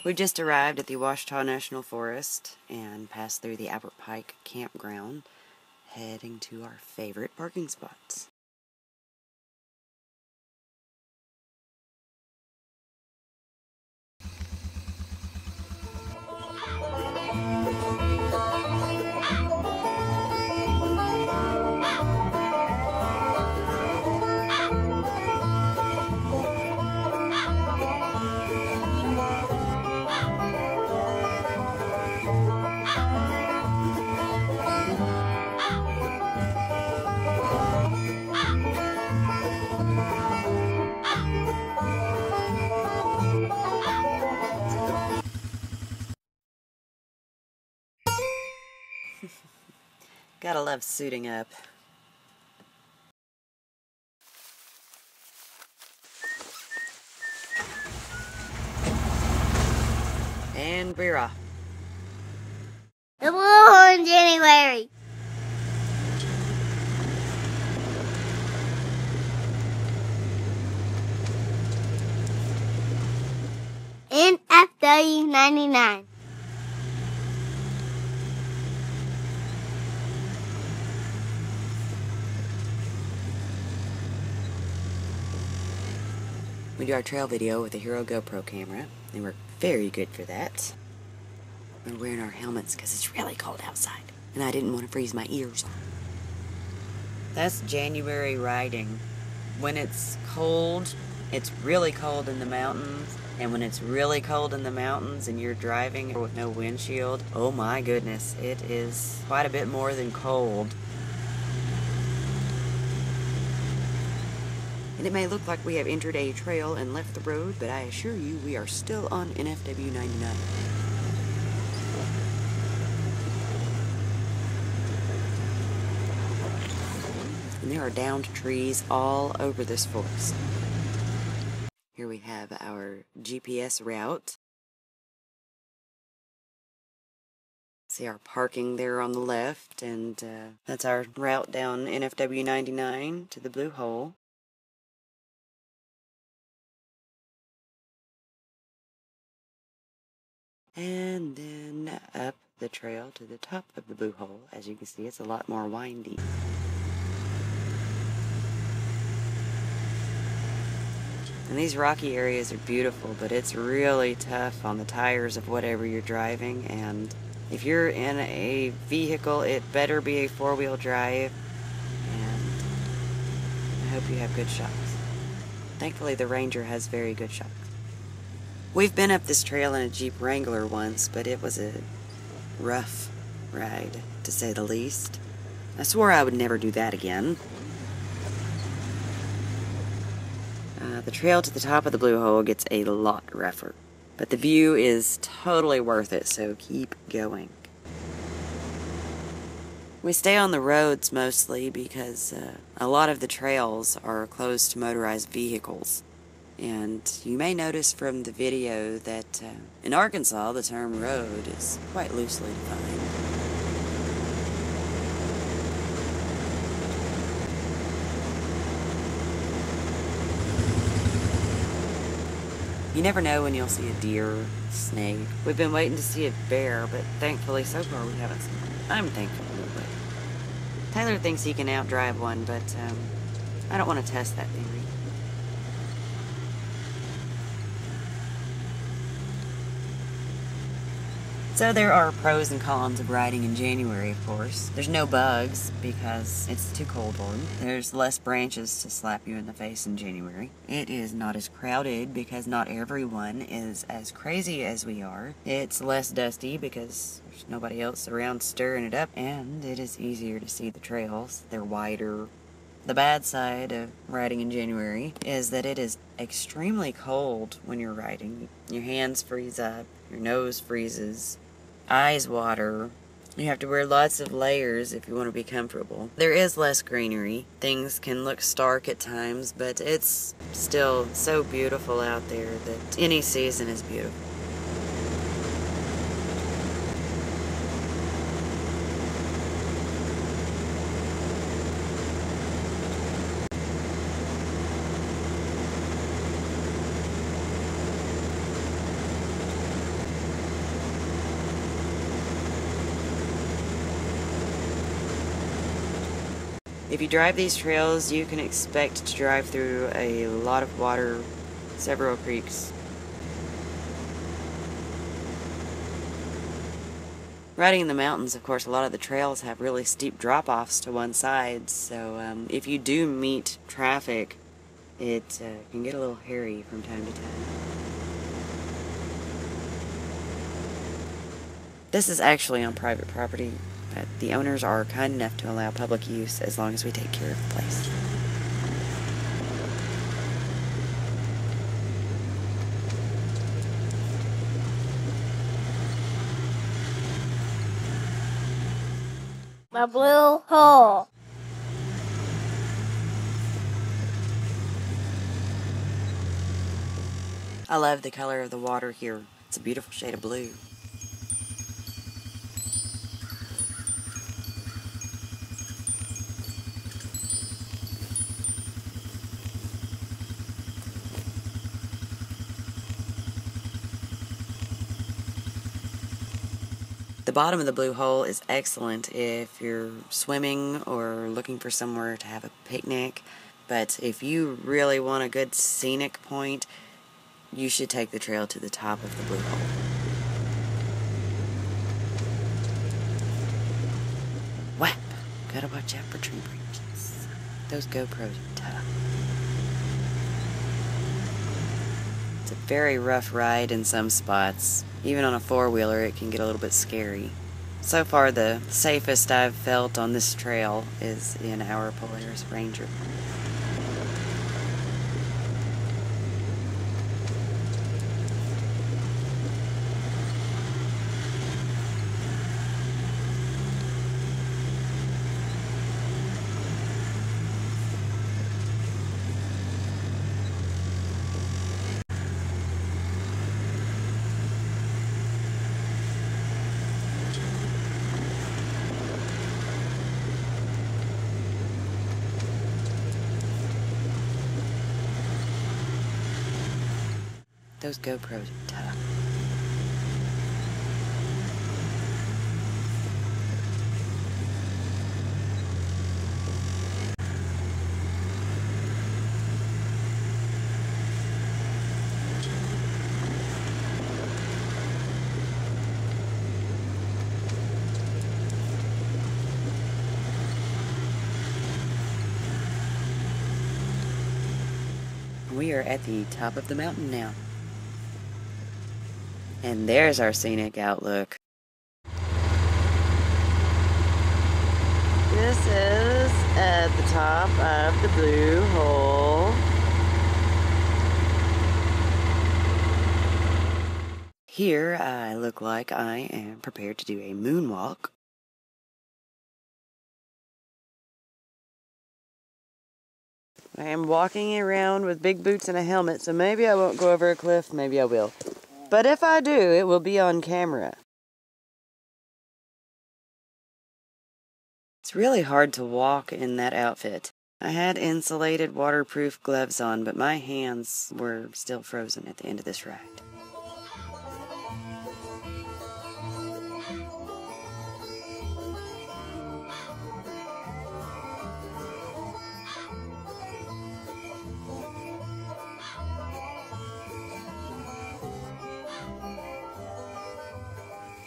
We've just arrived at the Ouachita National Forest and passed through the Albert Pike campground, heading to our favorite parking spots. Gotta love suiting up. And we're off. The Blue Hole in January. NFW 99. We do our trail video with a Hero GoPro camera, and we're very good for that. We're wearing our helmets because it's really cold outside, and I didn't want to freeze my ears. That's January riding. When it's cold, it's really cold in the mountains, and when it's really cold in the mountains and you're driving with no windshield, oh my goodness, it is quite a bit more than cold. And it may look like we have entered a trail and left the road, but I assure you we are still on NFW 99. And there are downed trees all over this forest. Here we have our GPS route. See our parking there on the left, and that's our route down NFW 99 to the Blue Hole. And then up the trail to the top of the Blue Hole. As you can see, it's a lot more windy. And these rocky areas are beautiful, but it's really tough on the tires of whatever you're driving. And if you're in a vehicle, it better be a four-wheel drive. And I hope you have good shocks. Thankfully, the Ranger has very good shocks. We've been up this trail in a Jeep Wrangler once, but it was a rough ride, to say the least. I swore I would never do that again. The trail to the top of the Blue Hole gets a lot rougher, but the view is totally worth it, so keep going. We stay on the roads mostly because a lot of the trails are closed to motorized vehicles. And you may notice from the video that in Arkansas the term road is quite loosely defined. You never know when you'll see a deer, snake. We've been waiting to see a bear, but thankfully so far we haven't seen one. I'm thankful, but Tyler thinks he can outdrive one, but I don't want to test that theory. So there are pros and cons of riding in January, of course. There's no bugs because it's too cold for them. There's less branches to slap you in the face in January. It is not as crowded because not everyone is as crazy as we are. It's less dusty because there's nobody else around stirring it up. And it is easier to see the trails. They're wider. The bad side of riding in January is that it is extremely cold when you're riding. Your hands freeze up. Your nose freezes. Eyes water. You have to wear lots of layers if you want to be comfortable. There is less greenery. Things can look stark at times, but it's still so beautiful out there that any season is beautiful. If you drive these trails, you can expect to drive through a lot of water, several creeks. Riding in the mountains, of course, a lot of the trails have really steep drop-offs to one side, so if you do meet traffic, it can get a little hairy from time to time. This is actually on private property, but the owners are kind enough to allow public use as long as we take care of the place. The blue hole. I love the color of the water here. It's a beautiful shade of blue. The bottom of the Blue Hole is excellent if you're swimming or looking for somewhere to have a picnic, but if you really want a good scenic point, you should take the trail to the top of the Blue Hole. Whap! Gotta watch out for tree branches. Those GoPros are tough. It's a very rough ride in some spots. Even on a four-wheeler, it can get a little bit scary. So far, the safest I've felt on this trail is in our Polaris Ranger. Those GoPros are tough. We are at the top of the mountain now. And there's our scenic outlook. This is at the top of the Blue Hole. Here I look like I am prepared to do a moonwalk. I am walking around with big boots and a helmet, so maybe I won't go over a cliff, maybe I will. But if I do, it will be on camera. It's really hard to walk in that outfit. I had insulated waterproof gloves on, but my hands were still frozen at the end of this ride.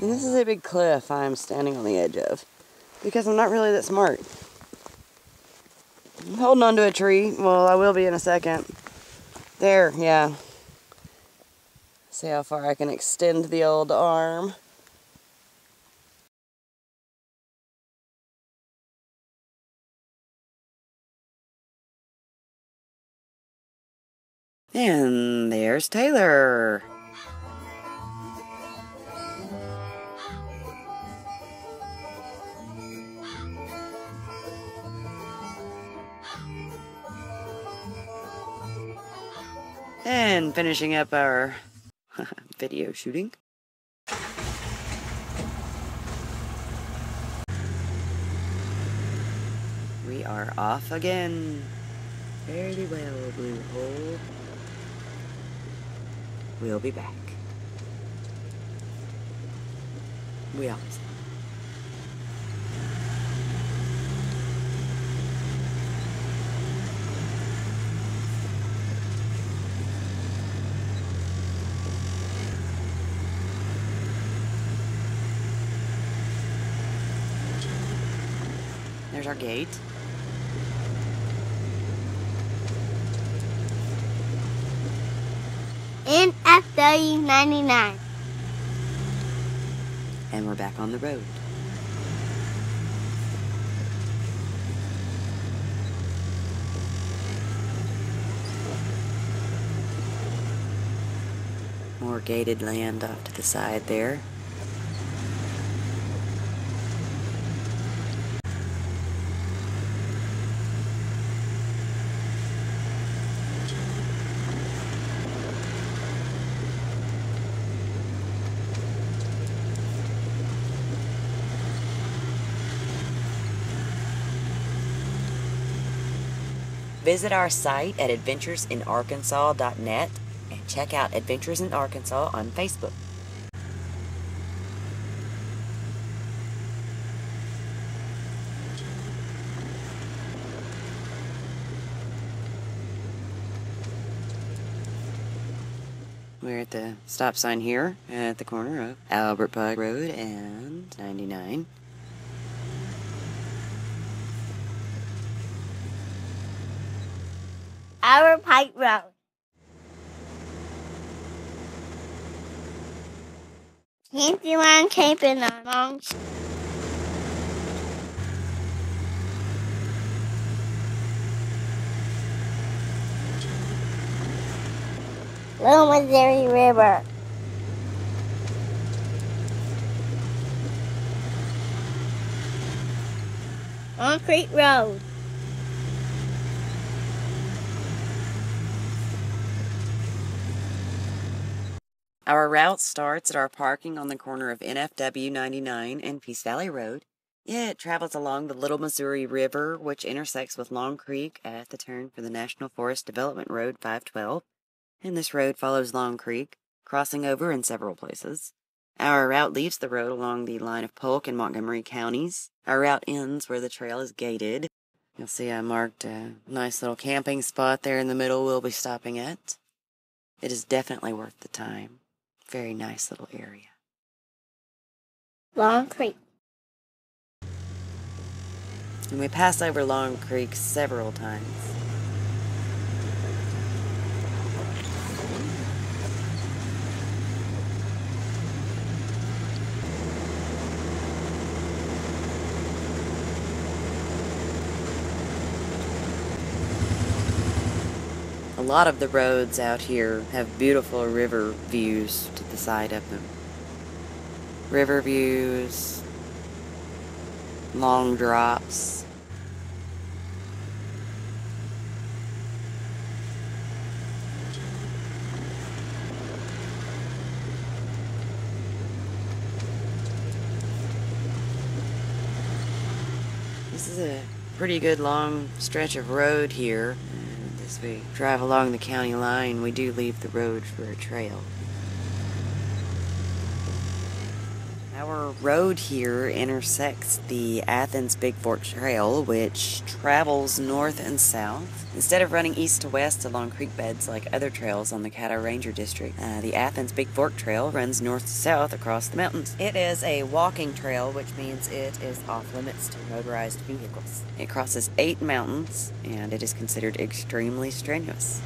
And this is a big cliff I'm standing on the edge of, because I'm not really that smart. I'm holding onto a tree. Well, I will be in a second. There, yeah. See how far I can extend the old arm. And there's Taylor. And finishing up our video shooting. We are off again. Very well, Blue Hole. We'll be back. We always there's our gate. NFW 99. And we're back on the road. More gated land off to the side there. Visit our site at adventuresinarkansas.net and check out Adventures in Arkansas on Facebook. We're at the stop sign here at the corner of Albert Pike Road and 99. Our Pike Road. Candyland camping on Long Little Missouri River. Long Creek Road. Our route starts at our parking on the corner of NFW 99 and Peace Valley Road. It travels along the Little Missouri River, which intersects with Long Creek at the turn for the National Forest Development Road 512. And this road follows Long Creek, crossing over in several places. Our route leaves the road along the line of Polk and Montgomery counties. Our route ends where the trail is gated. You'll see I marked a nice little camping spot there in the middle we'll be stopping at. It is definitely worth the time. Very nice little area. Long Creek. And we pass over Long Creek several times. A lot of the roads out here have beautiful river views to the side of them. River views, long drops. This is a pretty good long stretch of road here. As we drive along the county line, we do leave the road for a trail. Our road here intersects the Athens Big Fork Trail, which travels north and south. Instead of running east to west along creek beds like other trails on the Caddo Ranger District, the Athens Big Fork Trail runs north to south across the mountains. It is a walking trail, which means it is off limits to motorized vehicles. It crosses 8 mountains, and it is considered extremely strenuous.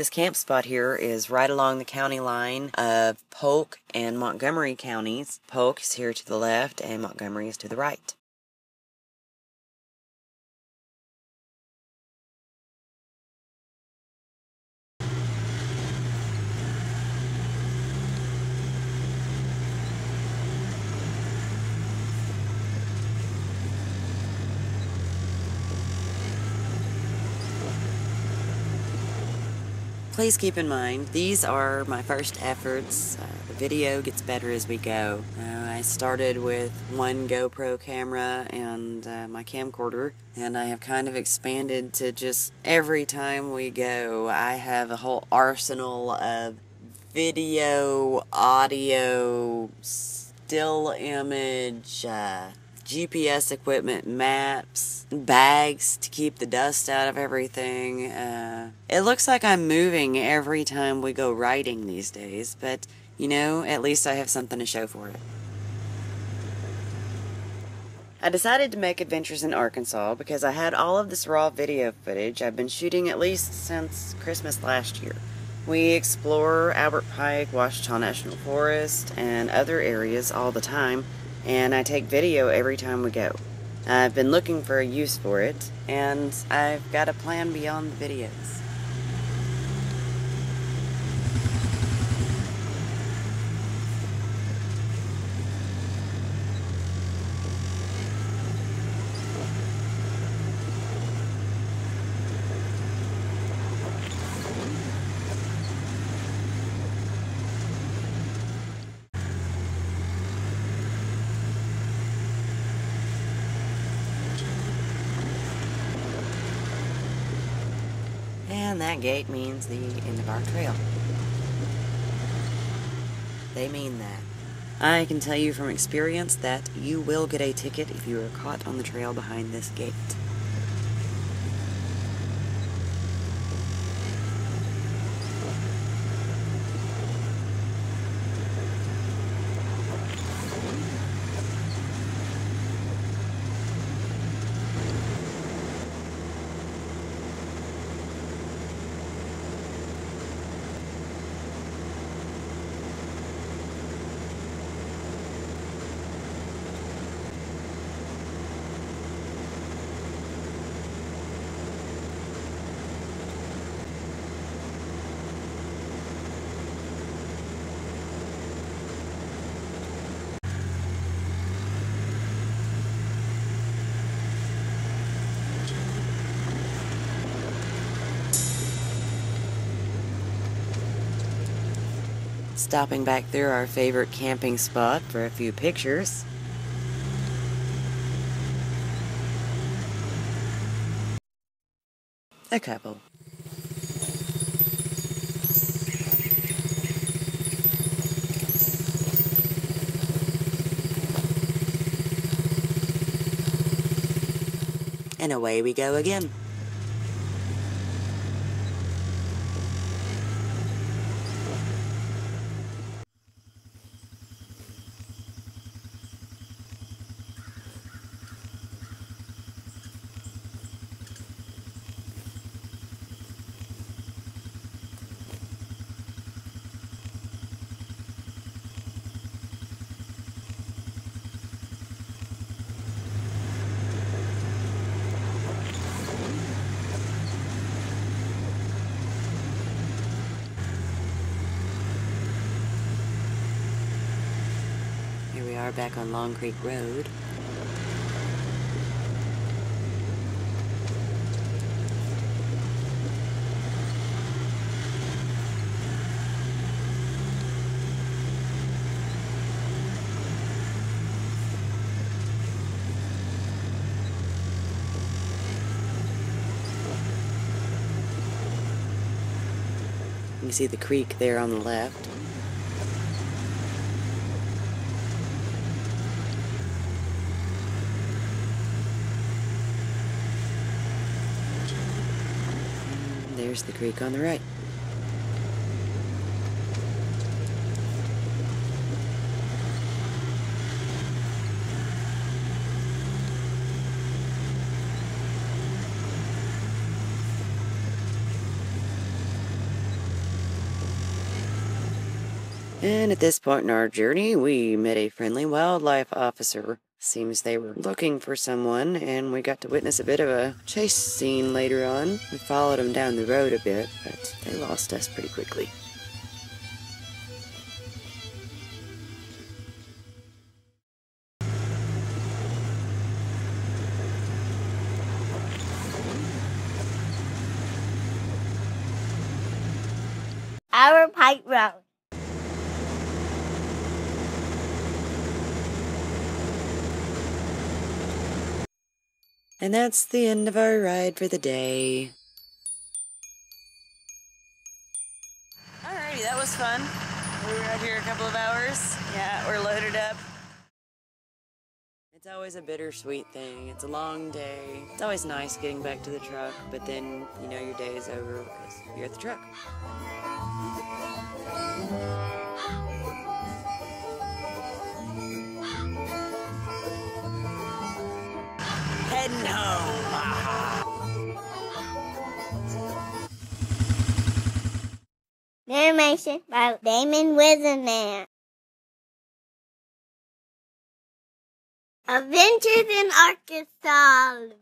This camp spot here is right along the county line of Polk and Montgomery counties. Polk is here to the left and Montgomery is to the right. Please keep in mind, these are my first efforts. The video gets better as we go. I started with one GoPro camera and my camcorder, and I have kind of expanded to just every time we go, I have a whole arsenal of video, audio, still image, GPS equipment, maps, bags to keep the dust out of everything. It looks like I'm moving every time we go riding these days, but, you know, at least I have something to show for it. I decided to make Adventures in Arkansas because I had all of this raw video footage I've been shooting at least since Christmas last year. We explore Albert Pike, Ouachita National Forest, and other areas all the time, and I take video every time we go. I've been looking for a use for it, and I've got a plan beyond the videos. And that gate means the end of our trail. They mean that. I can tell you from experience that you will get a ticket if you are caught on the trail behind this gate. Stopping back through our favorite camping spot for a few pictures. A couple. And away we go again. Here we are back on Long Creek Road. You can see the creek there on the left. And there's the creek on the right. And at this point in our journey, we met a friendly wildlife officer. Seems they were looking for someone, and we got to witness a bit of a chase scene later on. We followed them down the road a bit, but they lost us pretty quickly. Our Pike Road. And that's the end of our ride for the day. Alrighty, that was fun. We were out here a couple of hours. Yeah, we're loaded up. It's always a bittersweet thing. It's a long day. It's always nice getting back to the truck, but then, you know, your day is over because you're at the truck. Heading home. Narration by Damon Wisenman. Adventures in Arkansas.